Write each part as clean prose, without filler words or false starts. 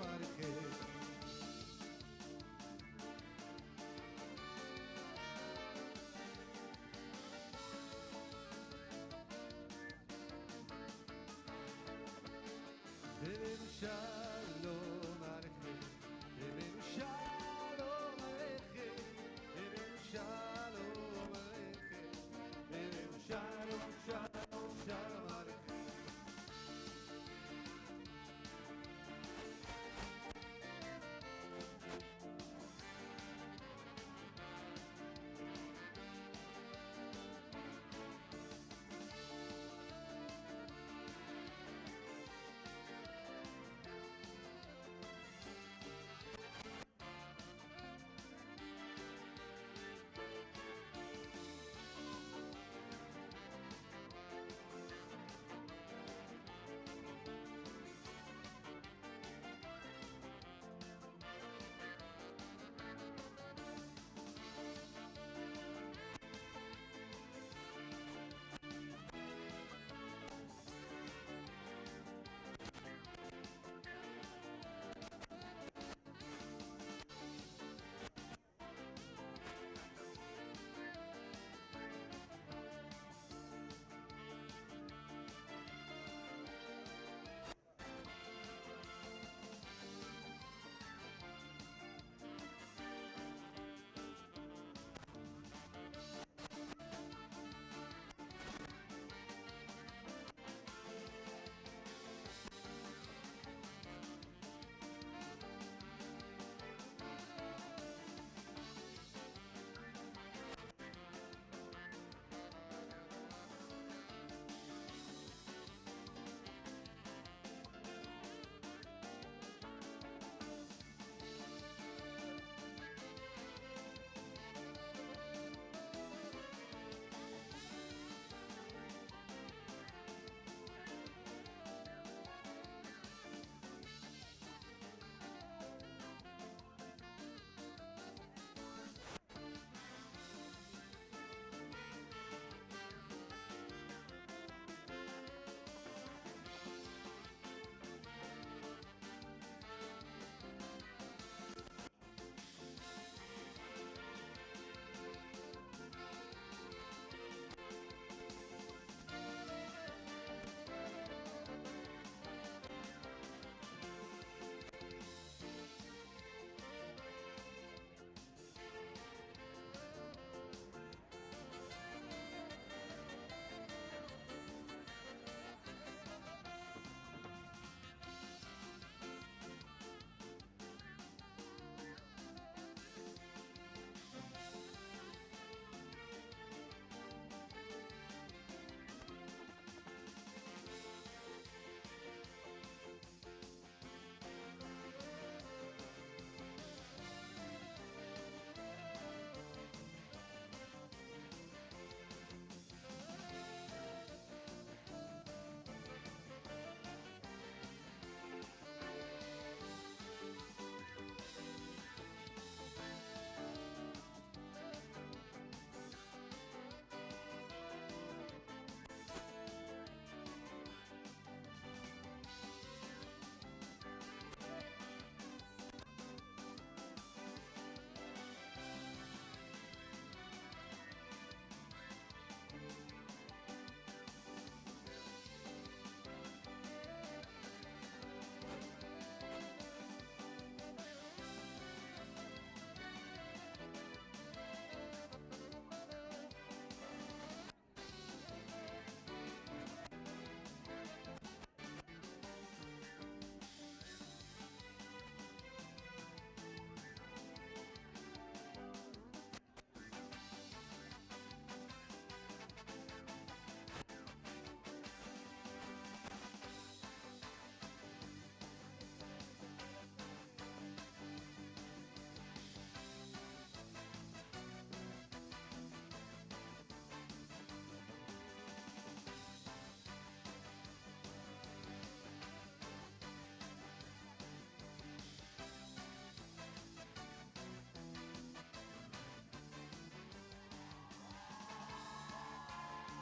עליכם. הבאנו שלום עליכם, הבאנו שלום עליכם, הבאנו שלום עליכם, הבאנו שלום, שלום, שלום עליכם.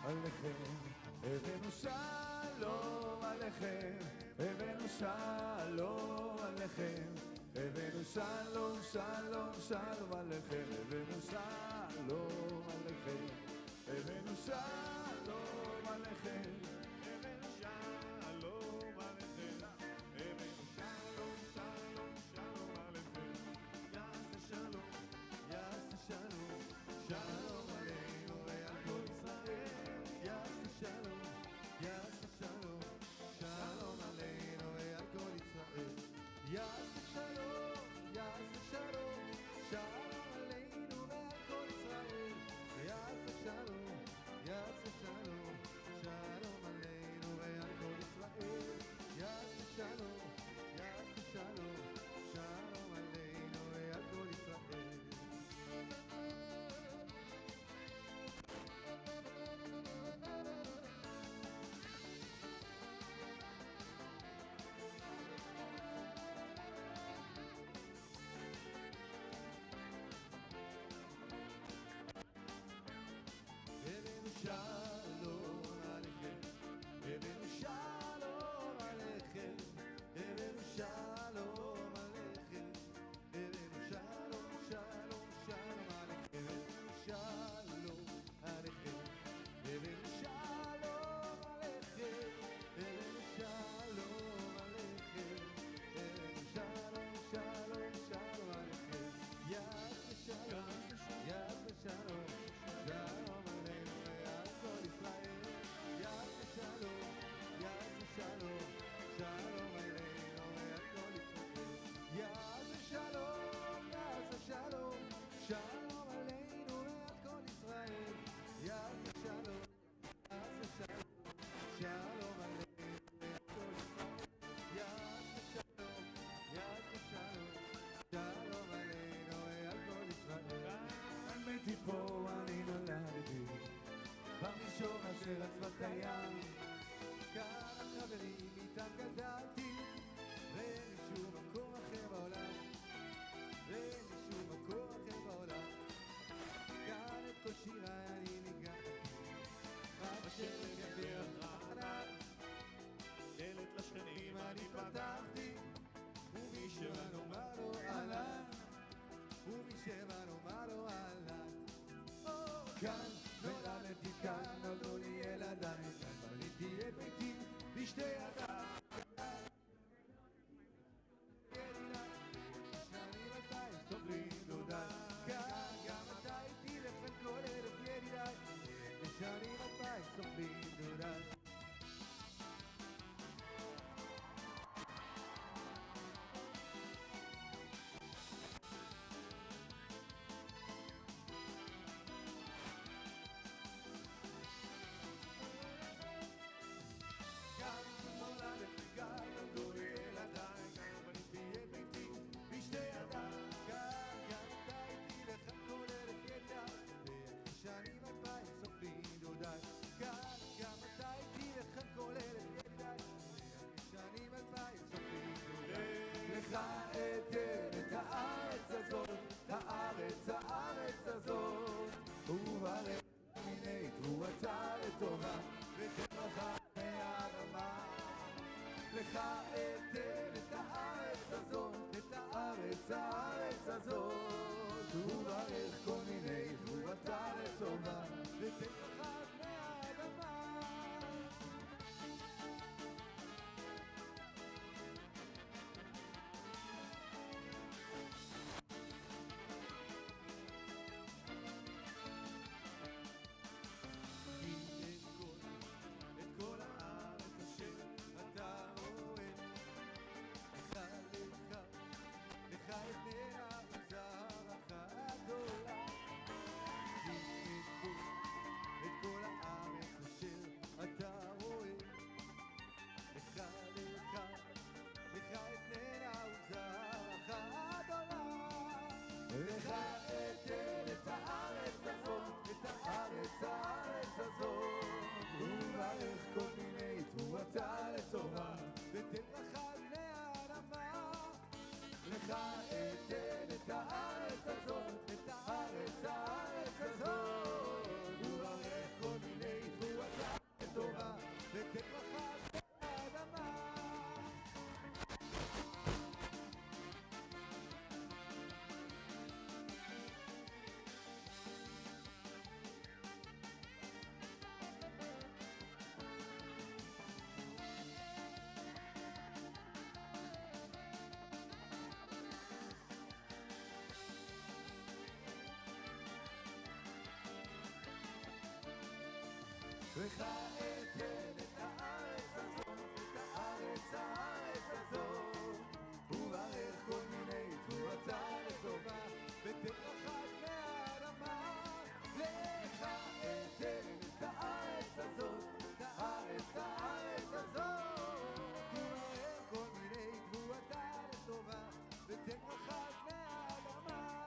עליכם, הבאנו שלום עליכם, הבאנו שלום עליכם, שלום, שלום, שלום עליכם, הבאנו שלום עליכם, הבאנו שלום עליכם, הבאנו שלום עליכם, הבאנו שלום, שלום, שלום עליכם, יעשה שלום, יעשה שלום, שלום עלינו ועל כל ישראל, יעשה שלום, יעשה שלום, שלום עלינו ועל כל ישראל, יעשה שלום, יעשה שלום, שלום עלינו ועל כל ישראל, יעשה שלום, יעשה שלום, שלום עלינו ועל כל ישראל, יעשה שלום, יעשה שלום, שלום עלינו ועל כל ישראל. הבאנו שלום עליכם, הבאנו שלום עליכם, הבאנו שלום עליכם, הבאנו שלום, שלום, שלום עליכם, הבאנו שלום עליכם, הבאנו שלום עליכם, הבאנו שלום עליכם, הבאנו שלום, שלום, שלום עליכם, יעשה שלום, יעשה שלום, שלום עלינו ועל כל ישראל, יעשה שלום, יעשה שלום, שלום עלינו ועל כל ישראל, יעשה שלום, יעשה שלום, שלום עלינו ועל כל ישראל, יעשה שלום, יעשה שלום, שלום עלינו ועל כל ישראל, יעשה שלום, יעשה שלום, שלום עלינו ועל כל ישראל. כאן ביתי פה אני נולדתי, במישור אשר על שפת הים, כאן החברים איתם גדלתי, ואין לי שום מקום אחר בעולם, ואין לי שום מקום אחר בעולם, כאן את כל שיריי אני ניגנתי, רק אשר לגבי החנה, דלת לשכנים אני פתחתי, ומי שבא נאמר לו אהלן, ומי שבא נאמר לו אהלן. כאן נולדתי, כאן נולדו לי ילדיי, כאן בניתי את ביתי בשתי ידיי. ידידיי, שנים אלפיים סובלים דודיי, כאן גם אתה איתי לכם כל אלף ידידיי, שנים אלפיים סובלים דודיי. כאן נולדתי, כאן נולדו לי ילדיי, כאן בניתי את ביתי בשתי ידיי, כאן גם אתה איתי לכאן כל אלף ידידיי, שנים אלפיים סופרים דודיי, כאן גם אתה איתי לכאן כל אלף ידידיי, שנים אלפיים סופרים דודיי. לך אתן את הארץ הזאת, הארץ, הארץ הזאת, וברך מיני תבואתה לטובה, ותברך מהאדמה. לך אתן את הארץ הזאת, את הארץ, הארץ הזאת, וברך כל מיני תבואתה לטובה, ותברך מהאדמה. את לך אתן את הארץ הזאת, את הארץ הזאת, וברך כל מיני תבואתה לטובה, ותרחק מהאדמה. לך אתן את הארץ הזאת, את הארץ הזאת, וברך כל מיני תבואתה לטובה, ותרחק מהאדמה.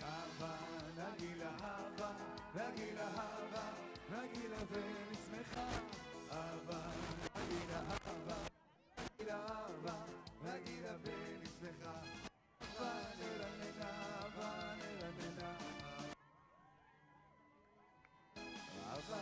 אהבה, נגילה אהבה, נגילה אהבה, נגילה ונשמחה. אהבה, נגילה אהבה, נגילה אהבה, נגילה ונשמחה. אהבה נרננה, אהבה נרננה, אהבה.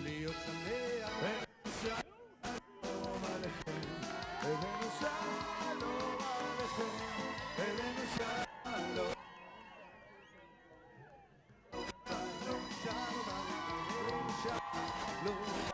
להיות שמח, שלום עליכם, הבאנו שלום עליכם, הבאנו שלום, שלום עליכם, הבאנו שלום.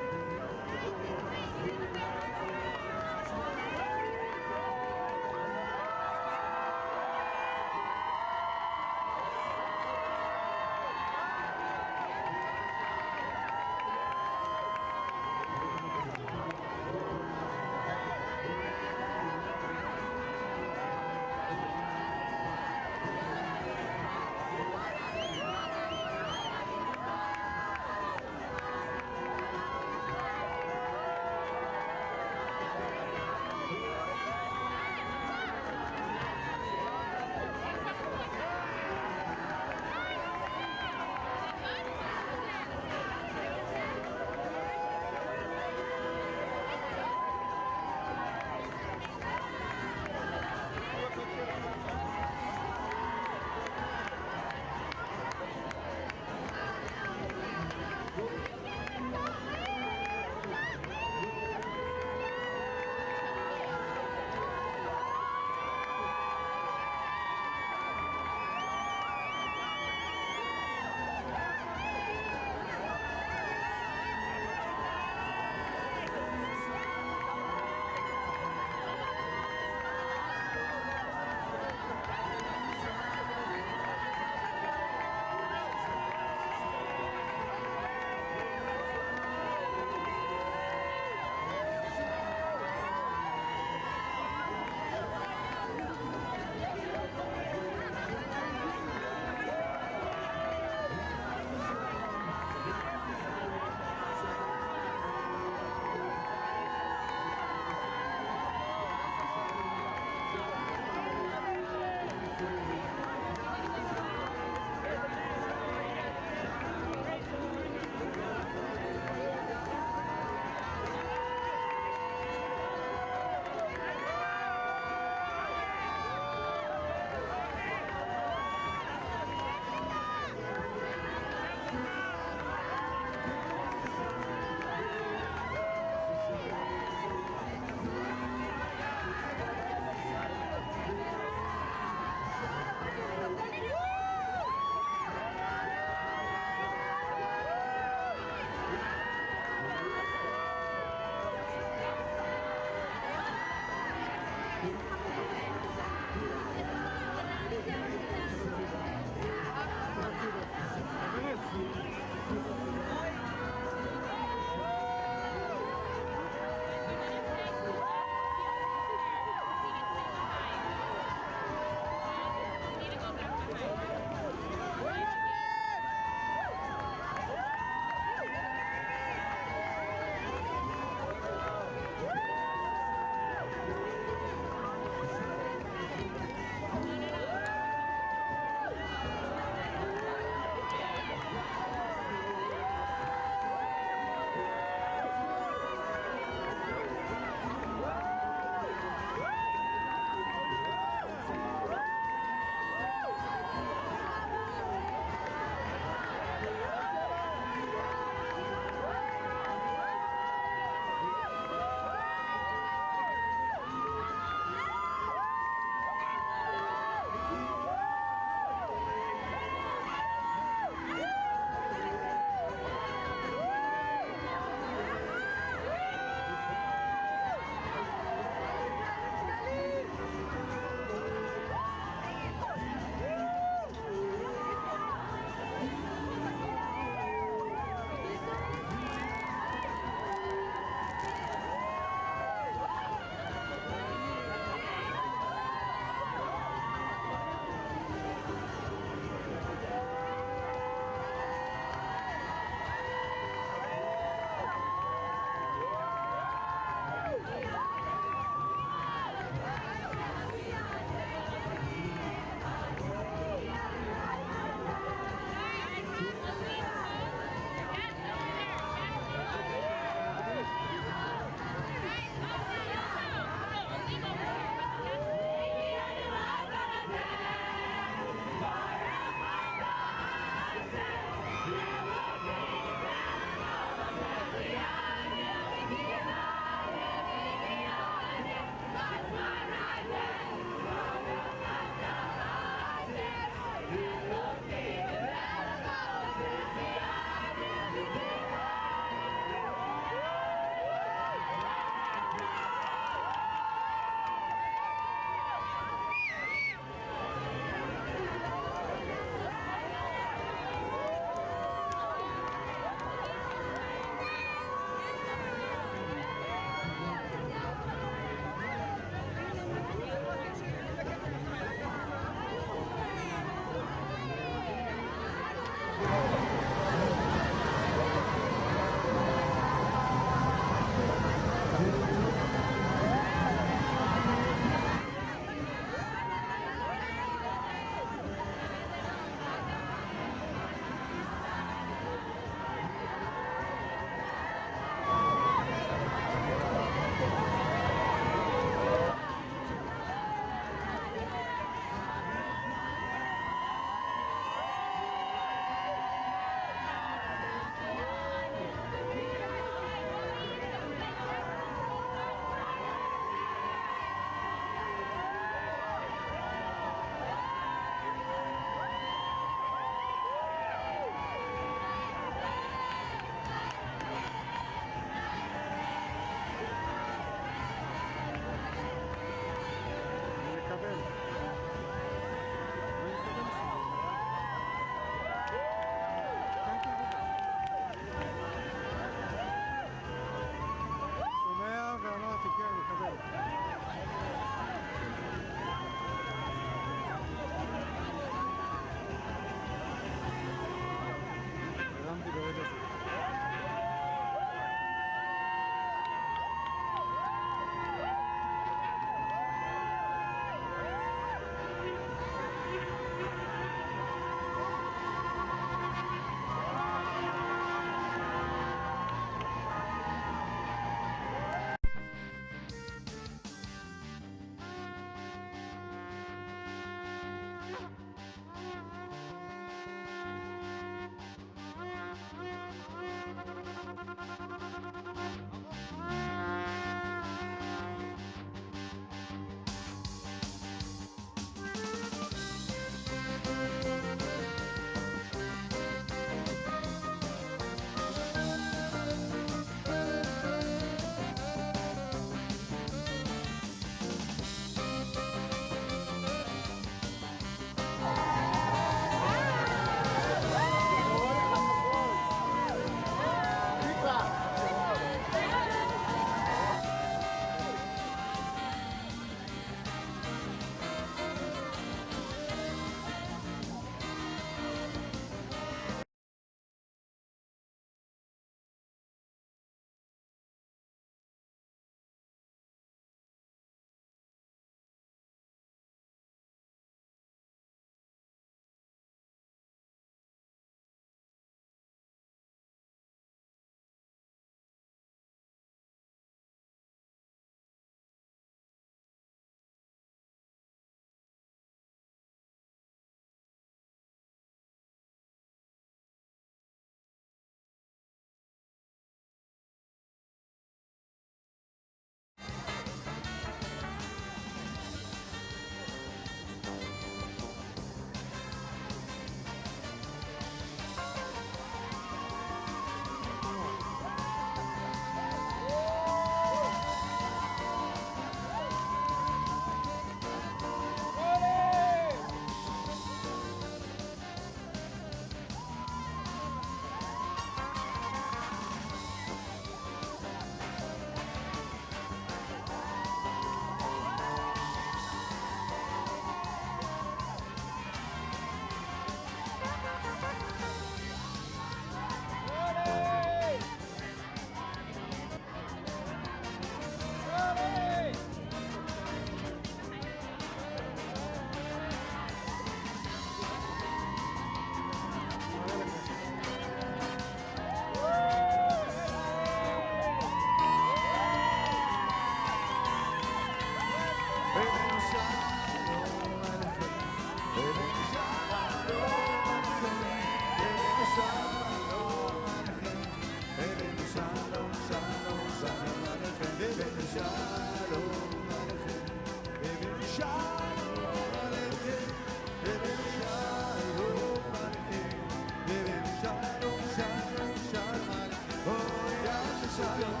שלום,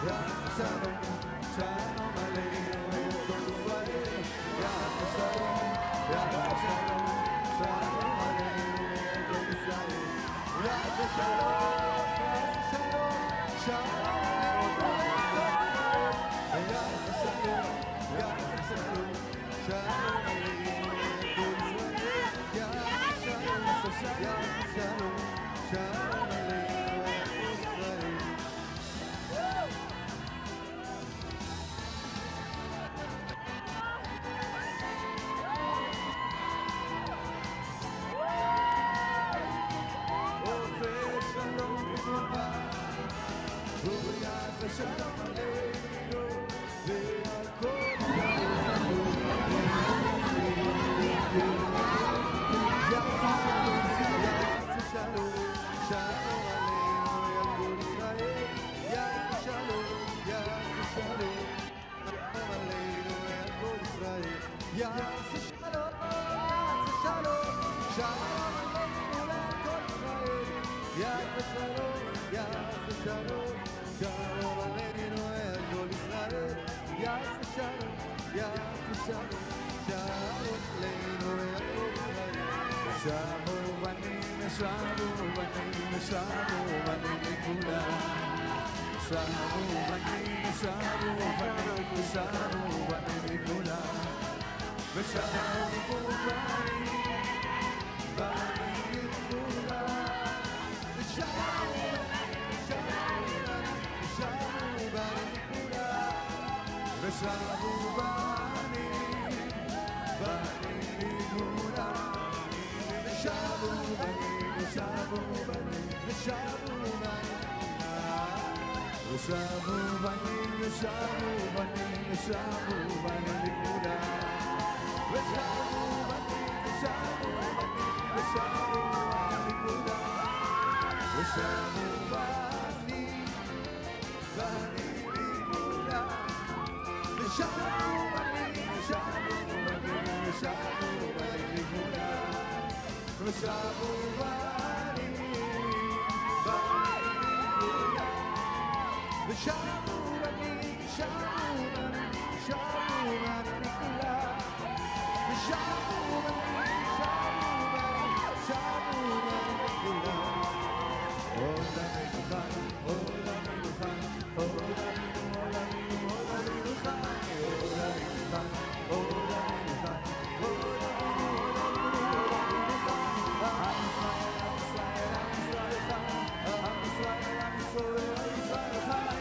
יחס שלום, שלום עלינו כל ישראל. יחס שלום, יחס שלום, שלום עלינו כל ישראל. יחס שלום, יחס שלום, שלום עלינו כל ישראל. יחס שלום, יחס שלום, שלום עלינו כל ישראל. יחס שלום, יחס שלום, שלום עלינו. שלום עלינו ועל כל שלום יחס שלום, שלום עלינו ועל כל ישראל. יחס שלום, יחס שלום, שלום עלינו ועל כל ישראל. יחס שלום, יחס שלום, שלום עלינו ועל כל ישראל. יחס שלום, יחס שלום, שלום עלינו ועל כל ישראל. יחס שלום, יחס שלום, שלום עלינו ועל כל ישראל. שבו בנים, שבו בנים, שבו בנים לכולם. שבו בנים, שבו בנים, שבו בנים לכולם. ושבו בנים, בנים לכולם. ושבו ושבו בנים, בנים לכולם. ושבו בנים, ושבו בנים, ושבו בנים. ושבו בנים, ושבו בנים, ושבו בנים לכולם. ושבו בנים, ושבו בנים, ושבו בנים לכולם. ושבו בנים, בנים לכולם. ושבו בנים, ושבו בנים, ושבו בנים לכולם. ושבו בנים, בנים לכולם. ושבו בנים, שבו בנים, שבו בנים לכולם. ושבו בנים, שבו בנים, שבו בנים לכולם. עוד אבינו חי, עוד אבינו חי, עוד אבינו, עוד אבינו, עוד אבינו חי. עוד אבינו חי, עוד אבינו חי, עוד אבינו, עוד אבינו, עוד אבינו חי. עם ישראל, עם ישראל, עם ישראל חי. עם ישראל, עם ישראל, עם ישראל חי.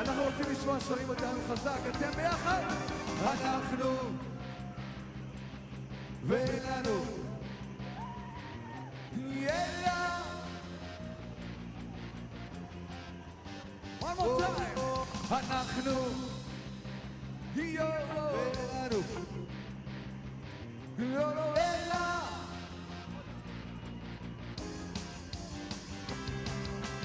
אנחנו רוצים לשמוע שרים אותנו חזק, אתם ביחד? אנחנו ולנו יאללה one more time אנחנו ולנו יאללה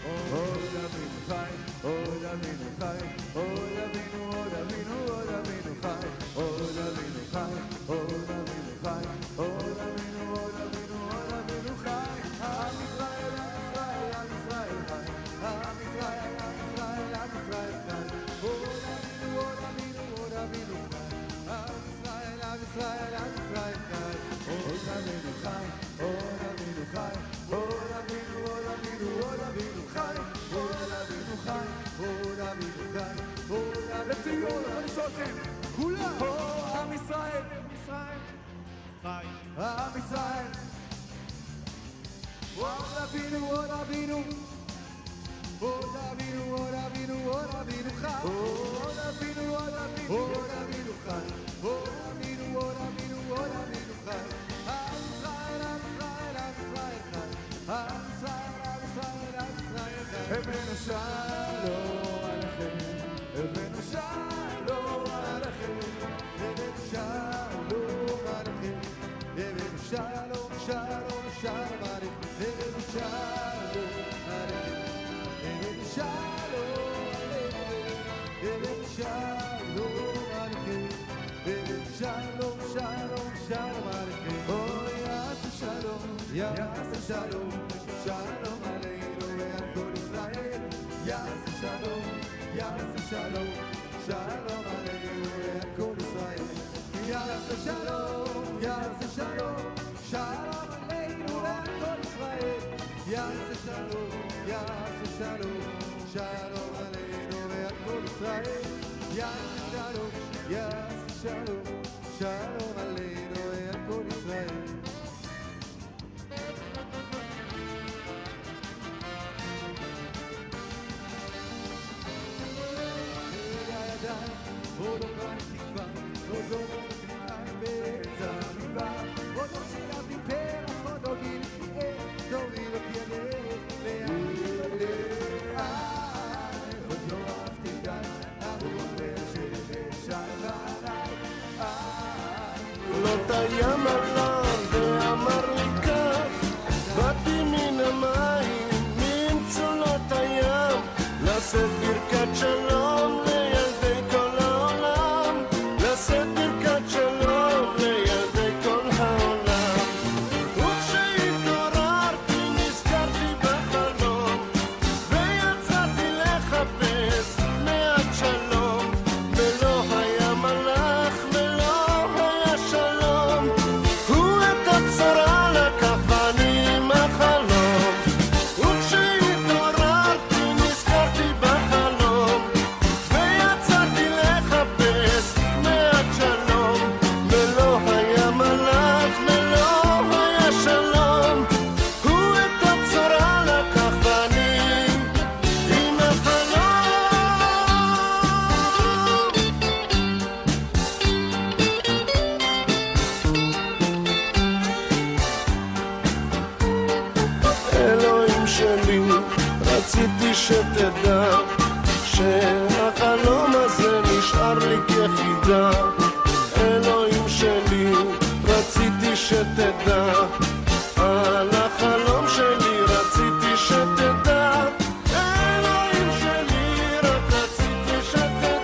עוד אבינו חי עוד אבינו חי עוד אבינו עוד אבינו עוד אבינו חי עוד אבינו חי עוד אבינו חי עוד אבינו עוד אבינו עוד אבינו חי עם ישראל עם ישראל עם ישראל חי עם ישראל עם ישראל עם ישראל חי עוד אבינו עוד אבינו עוד אבינו חי עם ישראל עם ישראל עם ישראל חי עוד אבינו חי עוד אבינו חי עוד אבינו עוד אבינו עוד אבינו חי עוד אבינו חי עוד אבינו חי עוד אבינו חי כולם עם ישראל ישראל חי עם ישראל עוד אבינו עוד אבינו עוד אבינו עוד אבינו עוד אבינו חי עוד אבינו עוד אבינו עוד אבינו חי עוד אבינו עוד אבינו עוד אבינו חי עם ישראל עם ישראל עם ישראל חי עם ישראל עם ישראל עם ישראל חי הבאנו שלום עליכם הבאנו שלום עליכם הבאנו שלום עליכם הבאנו שלום שלום שלום עליכם הבאנו שלום עליכם הבאנו שלום עליכם הבאנו שלום עליכם הבאנו שלום שלום שלום עליכם אוי יעשה שלום יעשה שלום שלום עלינו ועל כל ישראל יעשה שלום יעשה שלום שלום עלינו ועל כל ישראל יעשה שלום יעשה שלום שלום עלינו ועל כל ישראל יעשה שלום יעשה שלום שלום עלינו ועל כל ישראל יעשה שלום יעשה שלום שלום עלינו ועל כל ישראל עוד לא בא תקווה, עוד לא נתחיל באמצע המדבר עוד לא שילבתי פרח, עוד לא גיליתי תוריד אותי הלב לאט עוד לא אהבתי די, הרוח שבשל ועליי לא תיים עליו ואמר לי כך באתי מן המים, ממצולות הים לשאת ברכת שלום לילדי כל העולם לשאת ברכת שלום לילדי כל העולם וכשהתעוררתי נזכרתי בחלום ויצאתי לחפש מעט שלום ולא היה מלאך ולא היה שלום הוא רציתי שתדע שהחלום הזה נשאר לי כחידה. אלוהים שלי, רציתי שתדע על החלום שלי, רציתי שתדע. אלוהים שלי, רק רציתי שתדע.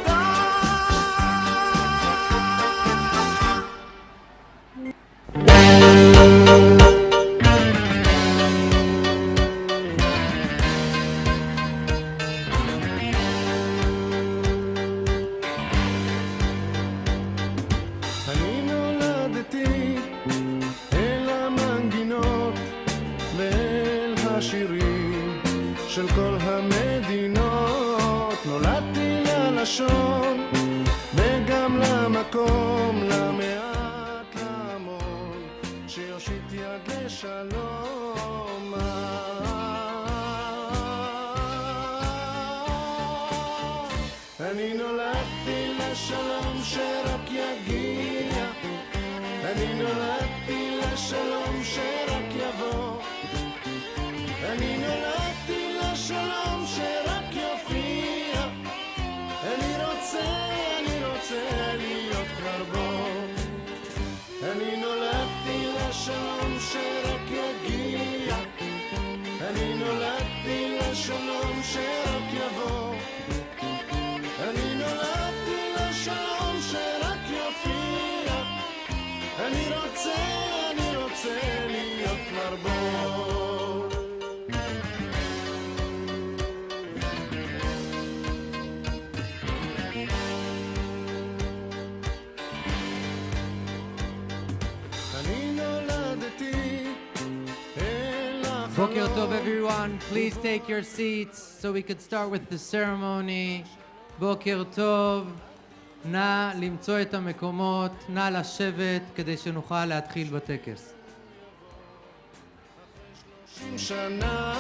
אני נולדתי אל המנגינות ואל השירים של כל המדינות. נולדתי ללשון וגם למקום, למעט להמון, שיושיט יד לשלום. אני נולדתי לשלום שרק יגיע, אני נולדתי לשלום שרק יבוא, אני נולדתי לשלום שרק יופיע. אני רוצה להיות כבר בו. אני נולדתי לשלום שרק יגיע, אני נולדתי לשלום שרק יבוא, אני נולדתי לשלום שרק יופיע. אני רוצה להיות כבר בו. אני נולדתי אל החלום. Boker Tov, everyone. Please take your seats so we could start with the ceremony. בוקר טוב, נא למצוא את המקומות, נא לשבת כדי שנוכל להתחיל בטקס. 30 שנה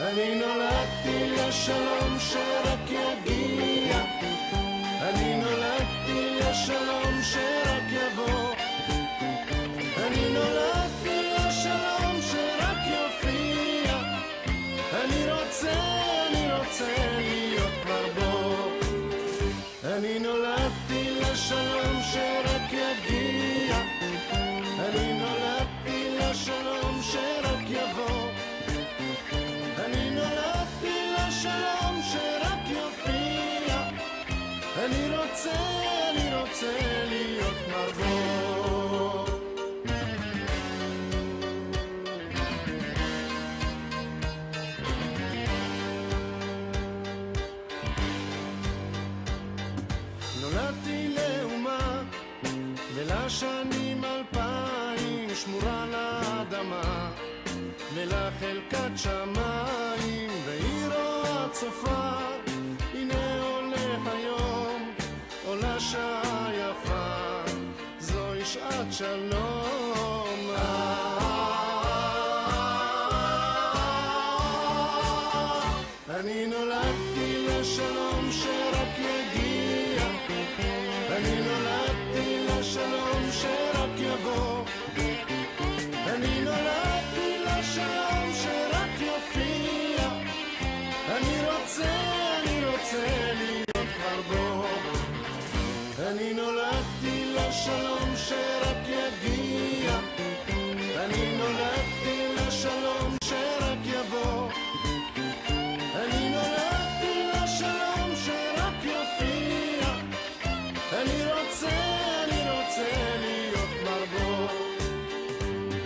אני נולדתי לשלום שרק יגיע, אני נולדתי לשלום שרק יבוא, אני נולדתי לשלום שרק יופיע. אני רוצה להיות כבר בו. אני נולדתי לשלום שרק יגיע, אני נולדתי לשלום שרק יבוא, אני נולדתי לשלום שרק יופיע. אני רוצה להיות כבר בו. נולדתי לאומה ולשנים 2000, שמורה לאדמה ולחלקת שמיים ועירו הצופה. הנה הולך היום, עולה שעה יפה, זוהי שעת שלום. אני נולדתי לשלום שרק יגיע, אני נולדתי לשלום שרק יבוא, אני נולדתי לשלום שרק יופיע. אני רוצה להיות כבר בו. אני נולדתי לשלום שרק יגיע, אני נולדתי לשלום שרק יבוא, אני נולדתי לשלום שרק יופיע. אני רוצה להיות כבר בו.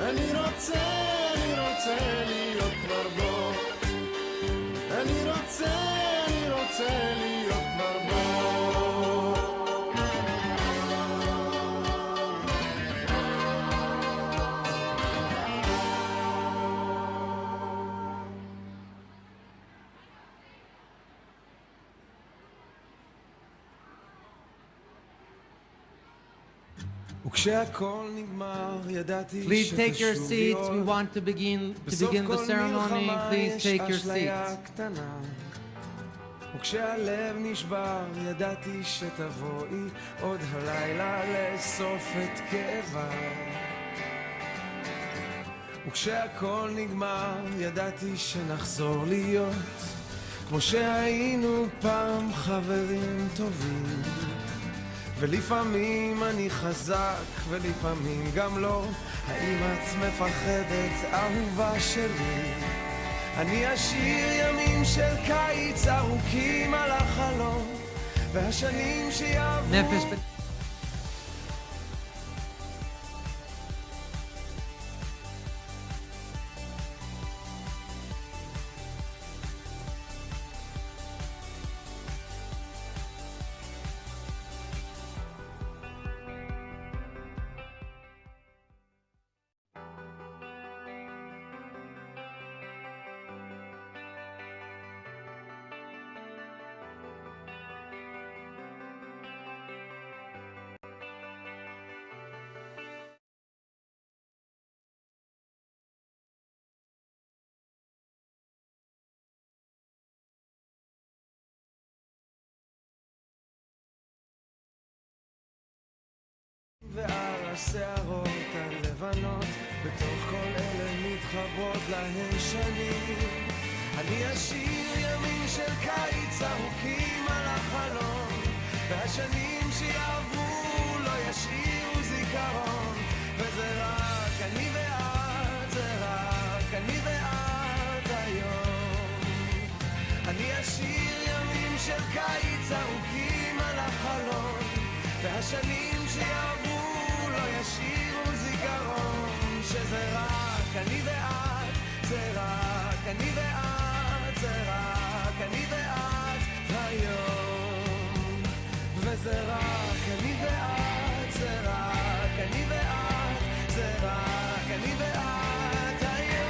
אני רוצה להיות כבר בו. אני רוצה להיות כבר בו. Please take your seats. We want to begin the ceremony. Please take your seats. וכשהלב נשבר ידעתי שתבואי עוד הלילה לאסוף את כאביי. וכשהכל נגמר ידעתי שנחזור להיות כמו שהיינו פעם חברים טובים. ולפעמים אני חזק ולפעמים גם לא. האם את מפחדת אהובה שלי? אני אשאיר ימים של קיץ ארוכים על החלום והשנים שיעברו. נפש ועל השערות הלבנות בתוך כל אלה מתחברות להן שנים. אני אשאיר ימים של קיץ ארוכים על החלום והשנים שיעברו לא ישאירו זיכרון. וזה רק אני ואת, זה רק אני ואת היום. אני אשאיר ימים של קיץ ארוכים על החלום והשנים שיעברו לא ישאירו זיכרון. שזה רק אני ואת, זה רק אני ואת, זה רק אני ואת היום. וזה רק אני ואת, זה רק אני ואת, זה רק אני ואת היום.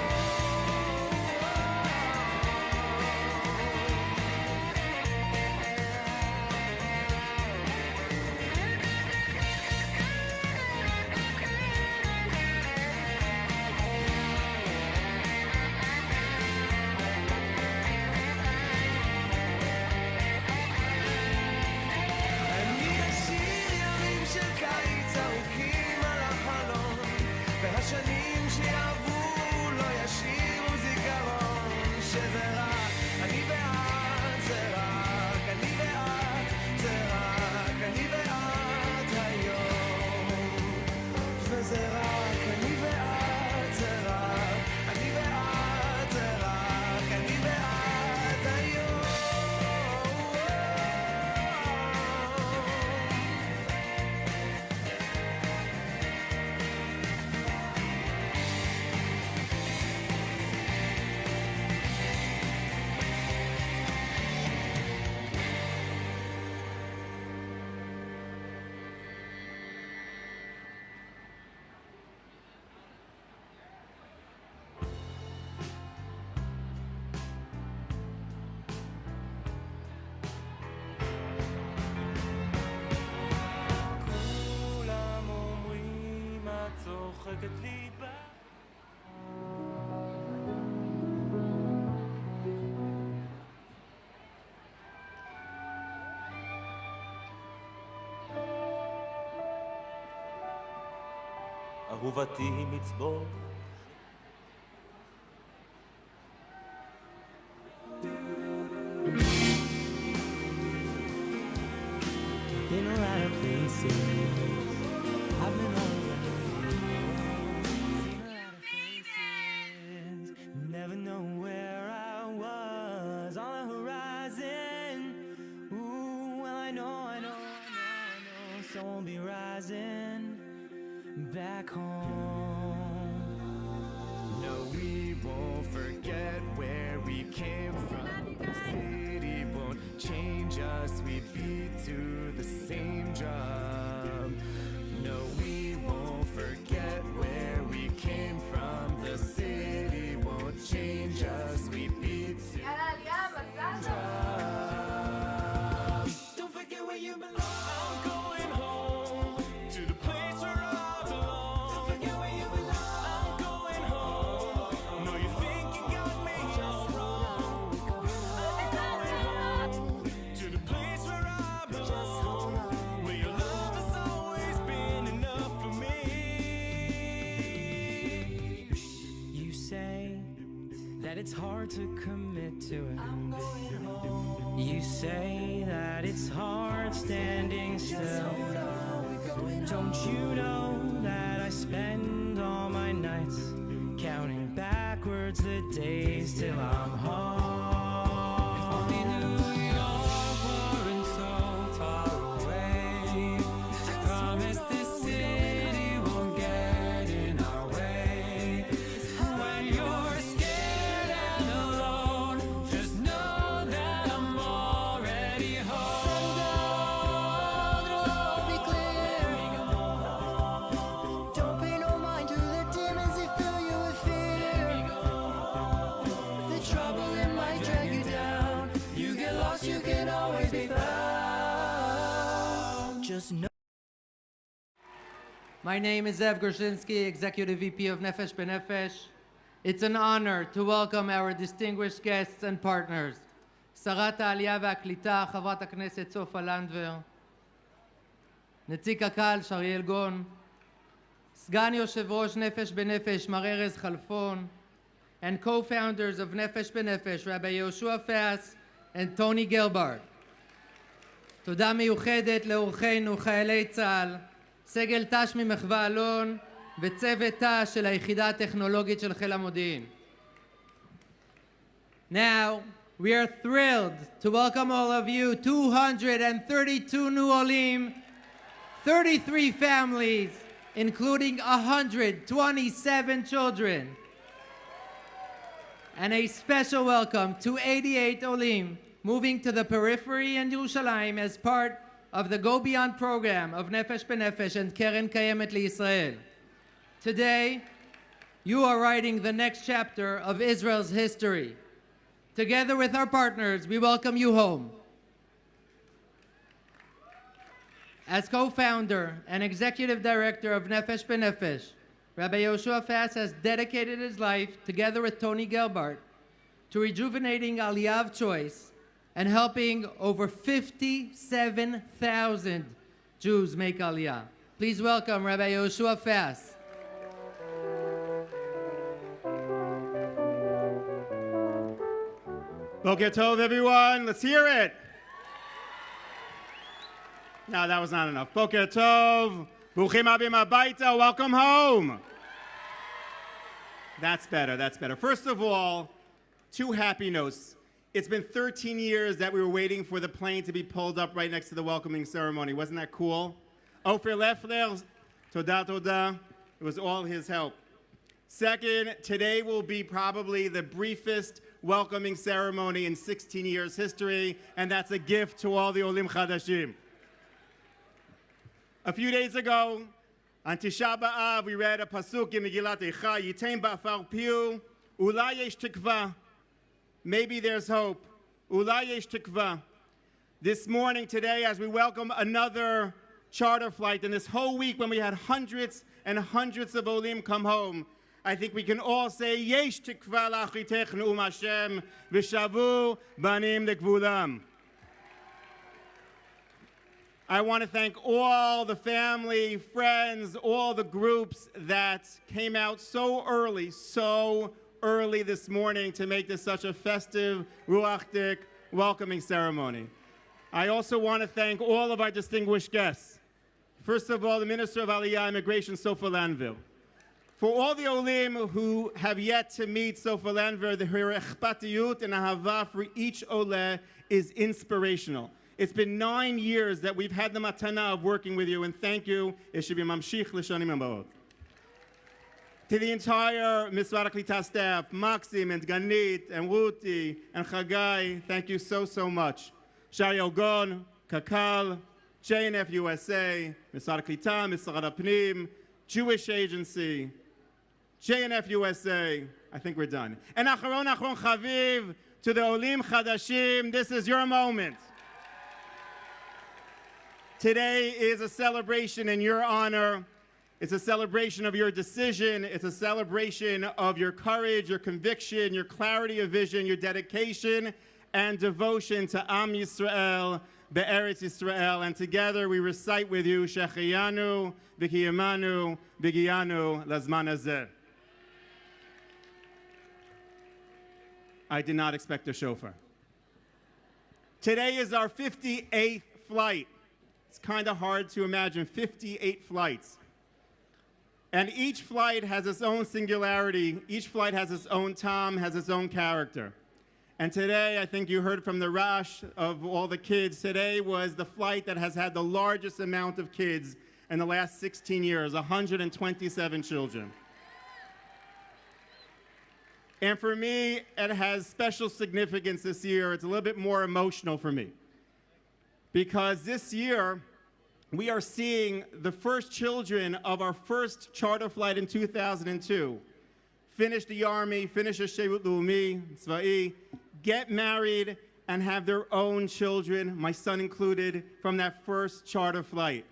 השנים שיעברו לא ישאירו זיכרון. שזה רק אני ואת, זה רק אני ואת, זה רק אני ואת היום. וזה רק אני ואת, זה רק אני ואת, זה רק אני ואת היום. אהובתי מצבור Been a lot of places I've been all around. Seen a lot of faces, never know where I was on the horizon. Ooh, well I know someone will be rising back home. No, we won't forget where we came from. The city won't change us, we beat to the same drum. No, we won't forget where we came from. The city won't change us, we beat to the Aliyah, Mazal Tov. drum. Don't forget where you belong. I'm going home to the place where I belong. Don't forget where you belong. I'm going home. No, you think you got me just wrong. I'm going home to the place where I belong. Where your love has always been enough for me. it's hard to commit to it. You say that it's hard standing still. Don't you know that I spend all my nights counting backwards the days till I'm home? If only New York weren't so far away. I promise this city won't get in our way. When you're scared and alone, just know that I'm already home. Be clear. Don't pay no mind to the demons that fill you with fear. The trouble it might drag you down. You get lost, you can always be found. Just know. My name is Zev Gershinsky, Executive VP of Nefesh B'Nefesh. It's an honor to welcome our distinguished guests and partners. שרת העלייה והקליטה, חברת הכנסת סופה לנדבר, נציג הקהל שריאל גון, סגן יושב ראש נפש בנפש מר ארז חלפון, and co-founders of Nefesh B'Nefesh, Rabbi Yoshua Fass and Tony Gelbart. תודה מיוחדת לאורחינו חיילי צה"ל, סגל ת"ש ממחווה אלון וצוות ת"ש של היחידה הטכנולוגית של חיל המודיעין. Now, we are thrilled to welcome all of you, 232 new Olim, 33 families, including 127 children. And a special welcome to 88 Olim moving to the periphery in Yerushalayim as part of the Go Beyond program of Nefesh B'Nefesh and Keren Kayemet LiYisrael. Today, you are writing the next chapter of Israel's history. Together with our partners, we welcome you home. As co-founder and executive director of Nefesh B'Nefesh, Rabbi Yoshua Fass has dedicated his life, together with Tony Gelbart, to rejuvenating Aliyah of choice and helping over 57,000 Jews make Aliyah. Please welcome Rabbi Yoshua Fass. Boker Tov, everyone. Let's hear it. No, that was not enough. Boker Tov. Bruchim abim habayta. Welcome home. That's better. That's better. First of all, two happy notes. It's been 13 years that we were waiting for the plane to be pulled up right next to the welcoming ceremony. Wasn't that cool? Ofer Leffler, toda toda. It was all his help. Second, today will be probably the briefest welcoming ceremony in 16 years history, and that's a gift to all the Olim Chadashim. A few days ago, on Tisha B'Av, we read a pasuk in Megillat Eicha, Yitem ba'afar piu, ulai yesh tikva. Maybe there's hope. Ulai yesh tikva. This morning, today, as we welcome another charter flight, and this whole week when we had hundreds and hundreds of Olim come home, I think we can all say, Yesh tikva la'achritech ne'um Hashem, v'shavu banim lekvulam. I want to thank all the family, friends, all the groups that came out so early this morning to make this such a festive, ruachdik welcoming ceremony. I also want to thank all of our distinguished guests. First of all, the Minister of Aliyah Immigration, Sofa Lanville. For all the Olim who have yet to meet Sofa Lanville, her echpatiyut and ahava for each Ole is inspirational. It's been 9 years that we've had the matana of working with you, and thank you. It should be mamshich l'shanim habaot. To the entire Ministerial staff, Maxim and Ganit and Ruti and Chagai, thank you so much. Shari Ogon, Kakal, JNF USA, Ministerial Klita, Ministerial Apnim, Jewish Agency, JNF USA. I think we're done. And Acharon Chaviv, to the Olim Chadashim, this is your moment. Today is a celebration in your honor. It's a celebration of your decision. It's a celebration of your courage, your conviction, your clarity of vision, your dedication and devotion to Am Yisrael, Be'eretz Yisrael. And together we recite with you, Shechiyanu, V'kiyamanu, V'giyanu, Lazman Hazeh. I did not expect a chauffeur. Today is our 58th flight. It's kind of hard to imagine 58 flights. And each flight has its own singularity. Each flight has its own Tom, has its own character. And today, I think you heard from the Rash of all the kids, today was the flight that has had the largest amount of kids in the last 16 years, 127 children. And for me, it has special significance this year. It's a little bit more emotional for me. Because this year, we are seeing the first children of our first charter flight in 2002 finish the army, finish a Shevut Leumi, Tzva'i, get married, and have their own children, my son included, from that first charter flight.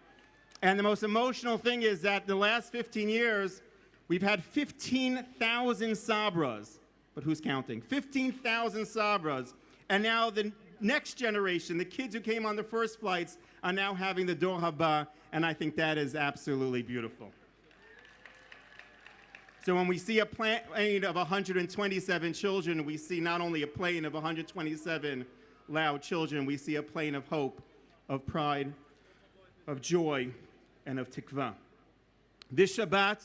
And the most emotional thing is that the last 15 years, we've had 15,000 sabras, but who's counting? 15,000 sabras, and now the next generation, the kids who came on the first flights, are now having the Dor Haba, and I think that is absolutely beautiful. So when we see a plane of 127 children, we see not only a plane of 127 loud children, we see a plane of hope, of pride, of joy, and of tikva. This Shabbat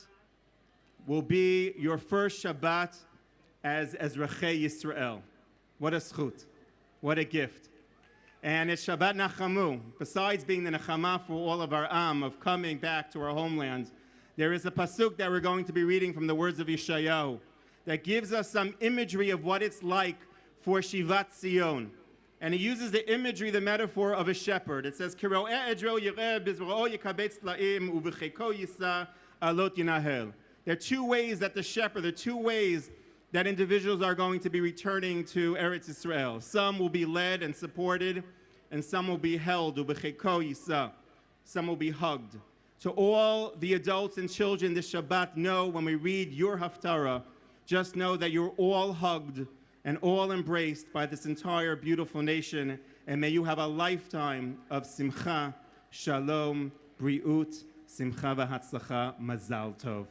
will be your first Shabbat as Ezrachei Yisrael. What a zchut. What a gift. And it's Shabbat Nachamu. Besides being the Nachama for all of our Am, of coming back to our homeland, there is a pasuk that we're going to be reading from the words of Yeshayahu that gives us some imagery of what it's like for Shivat Zion. And he uses the imagery, the metaphor of a shepherd. It says, there are two ways that the shepherd, there are two ways that individuals are going to be returning to Eretz Yisrael. Some will be led and supported, and some will be held, some will be hugged. To all the adults and children this Shabbat, know when we read your Haftarah, just know that you're all hugged and all embraced by this entire beautiful nation, and may you have a lifetime of simcha, shalom, briut, simcha v'hatzlacha, mazal tov.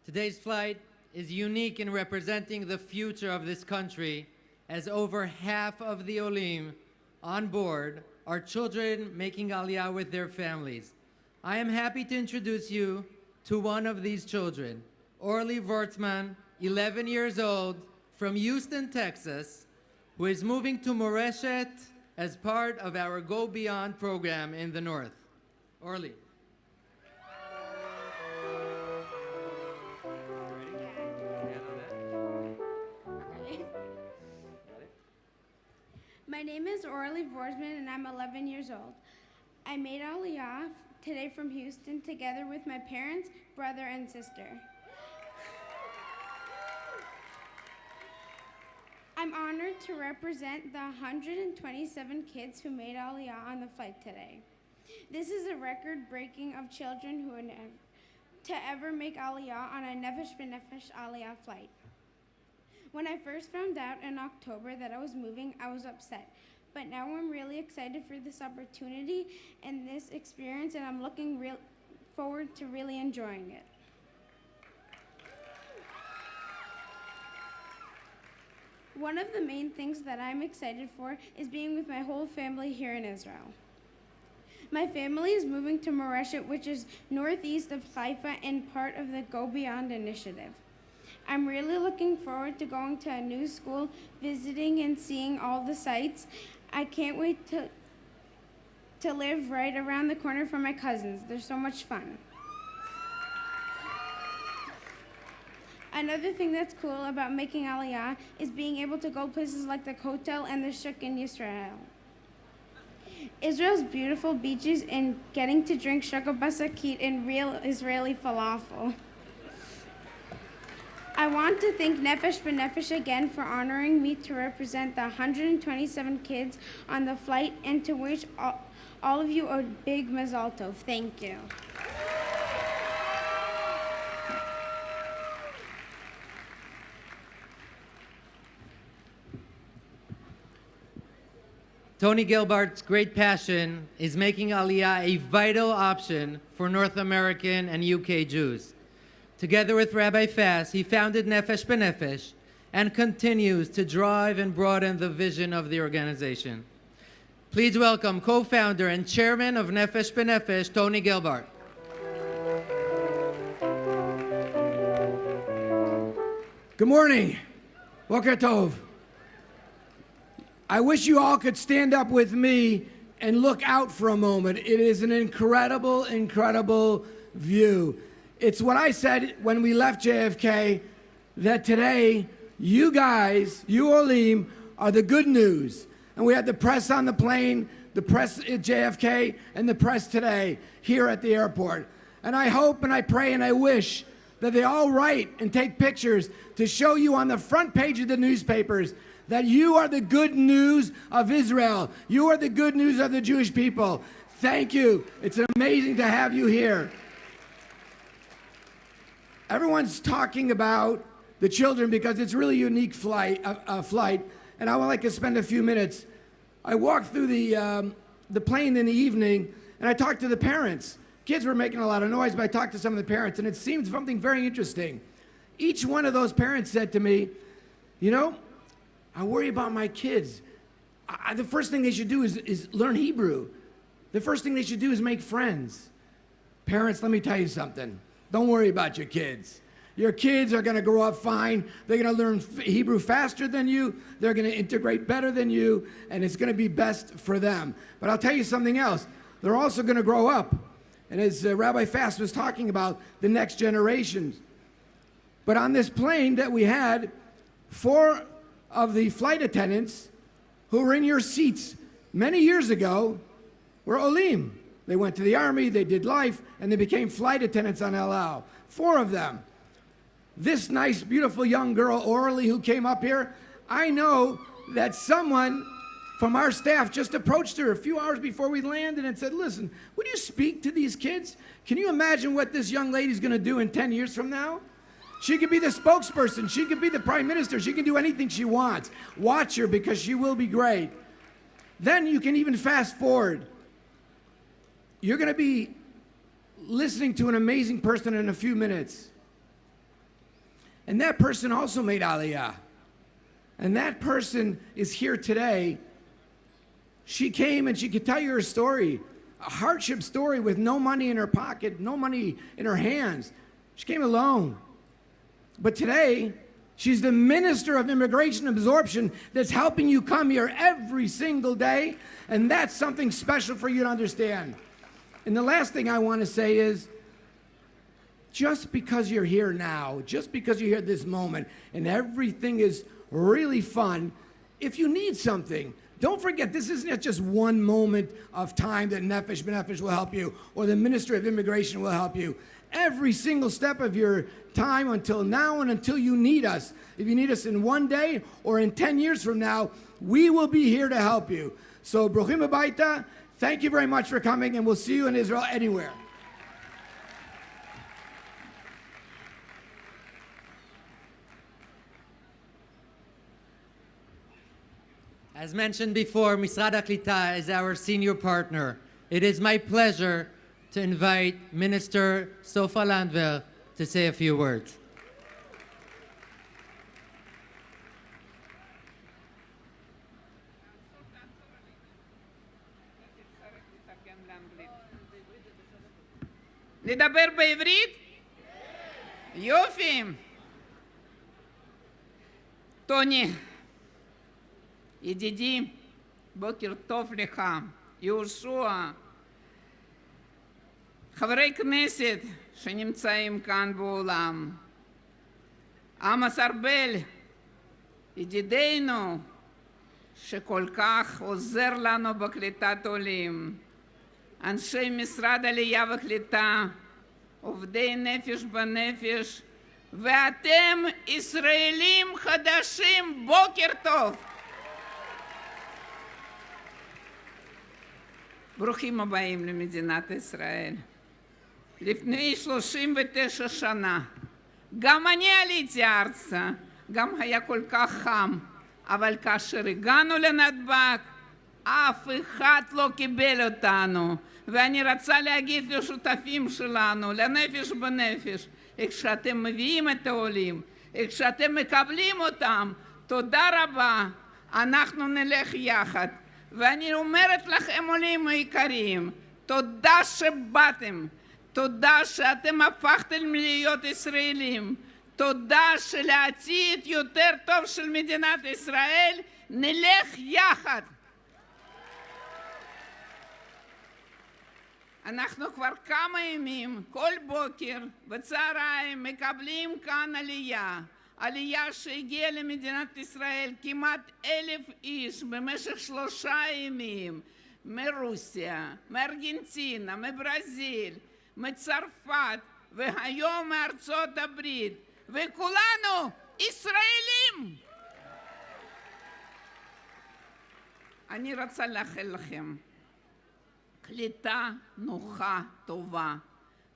Today's flight is unique in representing the future of this country, as over half of the Olim on board are children making Aliyah with their families. I am happy to introduce you to one of these children, Orly Vortzman, 11 years old, from Houston, Texas, who is moving to Moreshet as part of our Go Beyond program in the North. Orly. My name is Orly Vorsman, and I'm 11 years old. I made Aliyah today from Houston together with my parents, brother, and sister. I'm honored to represent the 127 kids who made Aliyah on the flight today. This is a record-breaking of children who to ever make Aliyah on a Nefesh b'Nefesh Aliyah flight. When I first found out in October that I was moving, I was upset. But now I'm really excited for this opportunity and this experience, and I'm looking forward to really enjoying it. One of the main things that I'm excited for is being with my whole family here in Israel. My family is moving to Moreshet, which is northeast of Haifa and part of the Go Beyond initiative. I'm really looking forward to going to a new school, visiting and seeing all the sights. I can't wait to live right around the corner from my cousins. They're so much fun. Another thing that's cool about making Aliyah is being able to go places like the Kotel and the Shuk in Israel. Israel's beautiful beaches and getting to drink shaka basakit and real Israeli falafel. I want to thank Nefesh b'Nefesh again for honoring me to represent the 127 kids on the flight, and to wish all of you a big Mazal Tov. Thank you. Tony Gilbart's great passion is making Aliyah a vital option for North American and UK Jews. Together with Rabbi Fass, he founded Nefesh B'Nefesh and continues to drive and broaden the vision of the organization. Please welcome co-founder and chairman of Nefesh B'Nefesh, Tony Gilbart. Good morning. Boker Tov. I wish you all could stand up with me and look out for a moment. It is an incredible, incredible view. It's what I said when we left JFK, that today, you guys, you Olim, are the good news. And we had the press on the plane, the press at JFK, and the press today here at the airport. And I hope and I pray and I wish that they all write and take pictures to show you on the front page of the newspapers that you are the good news of Israel. You are the good news of the Jewish people. Thank you. It's amazing to have you here. Everyone's talking about the children because it's really a unique flight, and I would like to spend a few minutes. I walked through the plane in the evening, and I talked to the parents. Kids were making a lot of noise, but I talked to some of the parents, and it seemed something very interesting. Each one of those parents said to me, you know, I worry about my kids. The first thing they should do is learn Hebrew. The first thing they should do is make friends. Parents, let me tell you something. Don't worry about your kids. Your kids are going to grow up fine. They're going to learn Hebrew faster than you. They're going to integrate better than you, and it's going to be best for them. But I'll tell you something else. They're also going to grow up. And as Rabbi Fass was talking about, the next generations. But on this plane that we had, 4 of the flight attendants who were in your seats many years ago were Olim. They went to the army, they did life, and they became flight attendants on El Al. 4 of them. This nice, beautiful young girl, Orly, who came up here, I know that someone from our staff just approached her a few hours before we landed and said, listen, would you speak to these kids? Can you imagine what this young lady's going to do in 10 years from now? She could be the spokesperson. She could be the prime minister. She can do anything she wants. Watch her because she will be great. Then you can even fast forward. You're going to be listening to an amazing person in a few minutes. And that person also made Aliyah. And that person is here today. She came and she could tell you her story, a hardship story with no money in her pocket, no money in her hands. She came alone. But today, she's the Minister of Immigration Absorption that's helping you come here every single day, and that's something special for you to understand. And the last thing I want to say is, just because you're here now, just because you're here at this moment, and everything is really fun, if you need something, don't forget, this isn't just one moment of time that Nefesh B'Nefesh will help you, or the Ministry of Immigration will help you. Every single step of your time until now and until you need us. If you need us in 1 day or in 10 years from now, we will be here to help you. So, Bruchim Habayta, thank you very much for coming, and we'll see you in Israel anywhere. As mentioned before, Misrad HaKlita is our senior partner. It is my pleasure to invite Minister Sofa Landwehr to say a few words. לדבר בעברית? יופי. טוני, ידידי, בוקר טוב לך, יהושע, חברי כנסת שנמצאים כאן באולם, עמוס ארבל, ידידנו, שכל כך עוזר לנו בקליטת עולים, אנשי משרד העלייה והקליטה, עובדי נפש בנפש, ואתם ישראלים חדשים, בוקר טוב. ברוכים הבאים למדינת ישראל. לפני 39 שנה, גם אני עליתי ארצה, גם היה כל כך חם, אבל כאשר הגענו לנתב"ג, אף אחד לא קיבל אותנו. ואני רוצה להגיד לשותפים שלנו, לנפש בנפש, איך שאתם מביאים את העולים, איך שאתם מקבלים אותם, תודה רבה, אנחנו נלך יחד. ואני אומרת לכם, עולים היקרים, תודה שבאתם, תודה שאתם הפכתם להיות ישראלים, תודה שלעתיד יותר טוב של מדינת ישראל נלך יחד. אנחנו כבר כמה ימים, כל בוקר וצהריים מקבלים כאן עלייה. עלייה שהגיעה למדינת ישראל כמעט 1,000 איש במשך 3 ימים. מרוסיה, מארגנטינה, מברזיל, מצרפת והיום מארצות הברית. וכולנו ישראלים. אני רוצה לאחל לכם קליטה נוחה, טובה,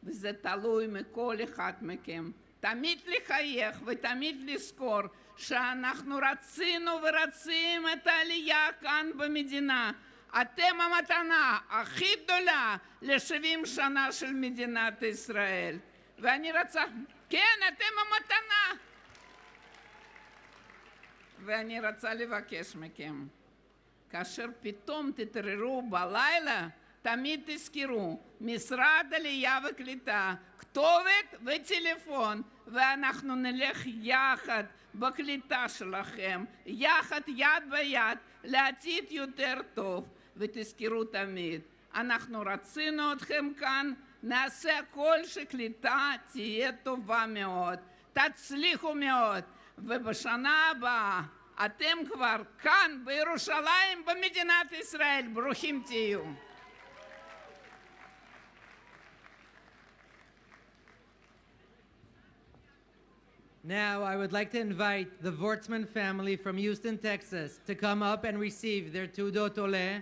וזה תלוי מכל אחד מכם. תמיד לחייך ותמיד לזכור שאנחנו רצינו ורצים את העלייה כאן במדינה. אתם המתנה הכי גדולה ל-70 שנה של מדינת ישראל. ואני רוצה, כן, אתם המתנה. ואני רוצה לבקש מכם, כאשר פתאום תתעוררו בלילה, תמיד תזכרו, משרד עלייה וקליטה, כתובת וטלפון, ואנחנו נלך יחד בקליטה שלכם, יחד יד ביד, לעתיד יותר טוב. ותזכרו תמיד, אנחנו רצינו אתכם כאן, נעשה הכל שקליטה תהיה טובה מאוד, תצליחו מאוד, ובשנה הבאה אתם כבר כאן בירושלים במדינת ישראל. ברוכים תהיו. Now, I would like to invite the Vortzman family from Houston, Texas, to come up and receive their Tudot Oleh.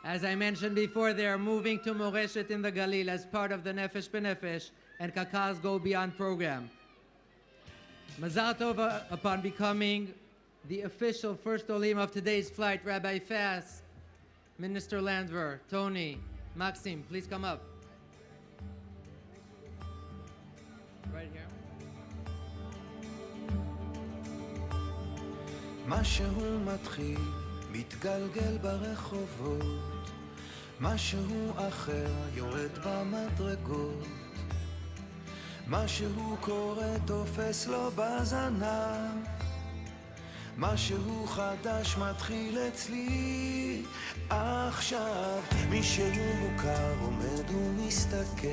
As I mentioned before, they are moving to Moreshet in the Galil as part of the Nefesh B'Nefesh and Kakar's Go Beyond program. Mazal Tov upon becoming the official first Olim of today's flight, Rabbi Fass, Minister Landver, Tony, Maxim, please come up. Right here. משהו מתחיל, מתגלגל ברחובות, משהו אחר יורד במדרגות, משהו קורה תופס לו בזנב, משהו חדש מתחיל אצלי עכשיו, מישהו מוכר עומד ומסתכל,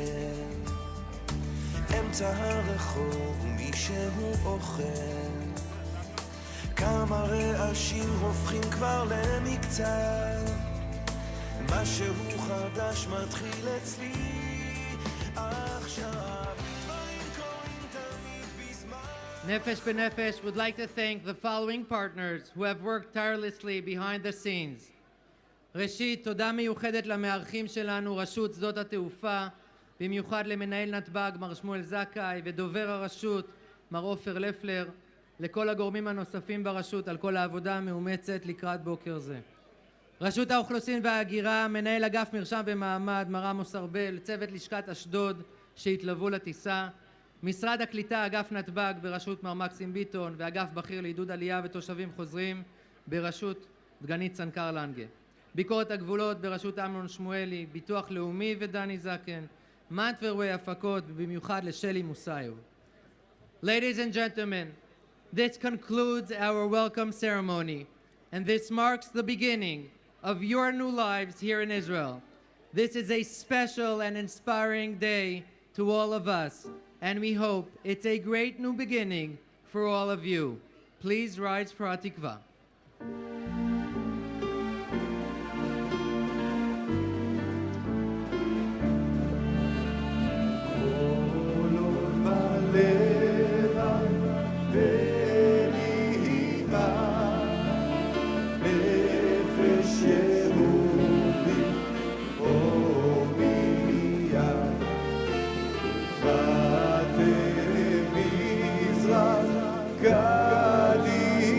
אמצע הרחוב ומישהו אוכל, כמה רעשים הופכים כבר למקצת, משהו חדש מתחיל אצלי עכשיו, דברים קורים תמיד בזמן. Nefesh B'Nefesh would like to thank the following partners who have worked tirelessly behind the scenes. ראשית, תודה מיוחדת למארחים שלנו, רשות שדות התעופה, במיוחד למנהל נתב"ג מר שמואל זכאי ודובר הרשות מר עופר לפלר, לכל הגורמים הנוספים ברשות על כל העבודה המאומצת לקראת בוקר זה. רשות האוכלוסין וההגירה, מנהל אגף מרשם ומעמד מר עמוס ארבל, צוות לשכת אשדוד שהתלוו לטיסה, משרד הקליטה אגף נתב"ג בראשות מר מקסים ביטון ואגף בכיר לעידוד עלייה ותושבים חוזרים בראשות דגנית צנקר לנגה, ביקורת הגבולות בראשות אמנון שמואלי, ביטוח לאומי ודני זקן, מנטוורוויי הפקות ובמיוחד לשלי מוסיוב. Ladies and gentlemen, this concludes our welcome ceremony, and this marks the beginning of your new lives here in Israel. This is a special and inspiring day to all of us, and we hope it's a great new beginning for all of you. Please rise for Hatikva. קדימה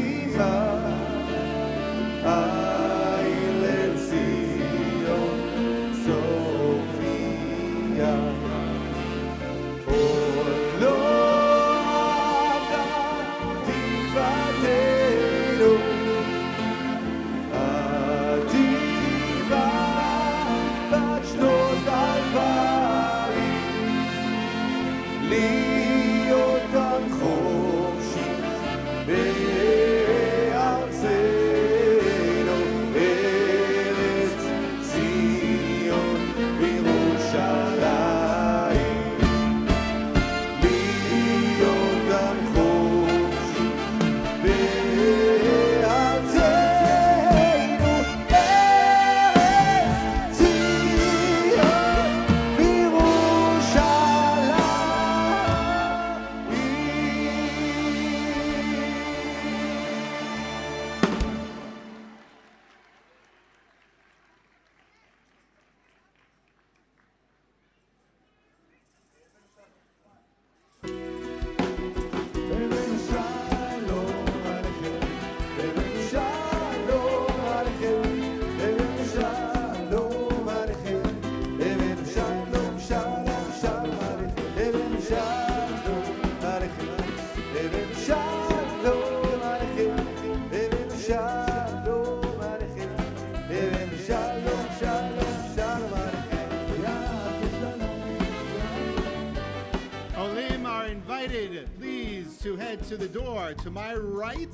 Please to head to the door to my right.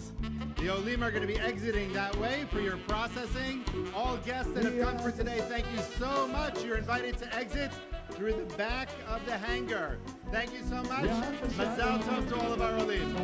The Olim are going to be exiting that way for your processing. All guests that have come for today, thank you so much. You're invited to exit through the back of the hangar. Thank you so much. Mazal Tov to all of our Olim.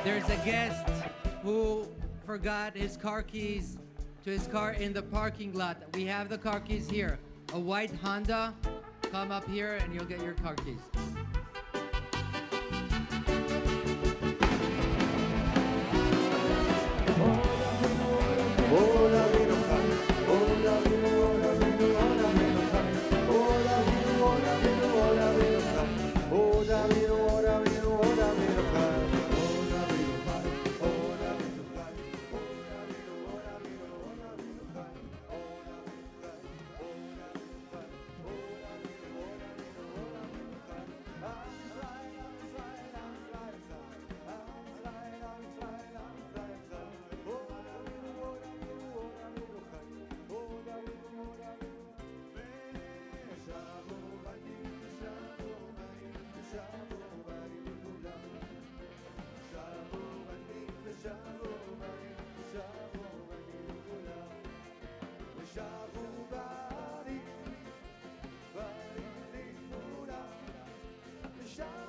There's a guest who forgot his car keys to his car in the parking lot. We have the car keys here. A white Honda. Come up here and you'll get your car keys. Shine.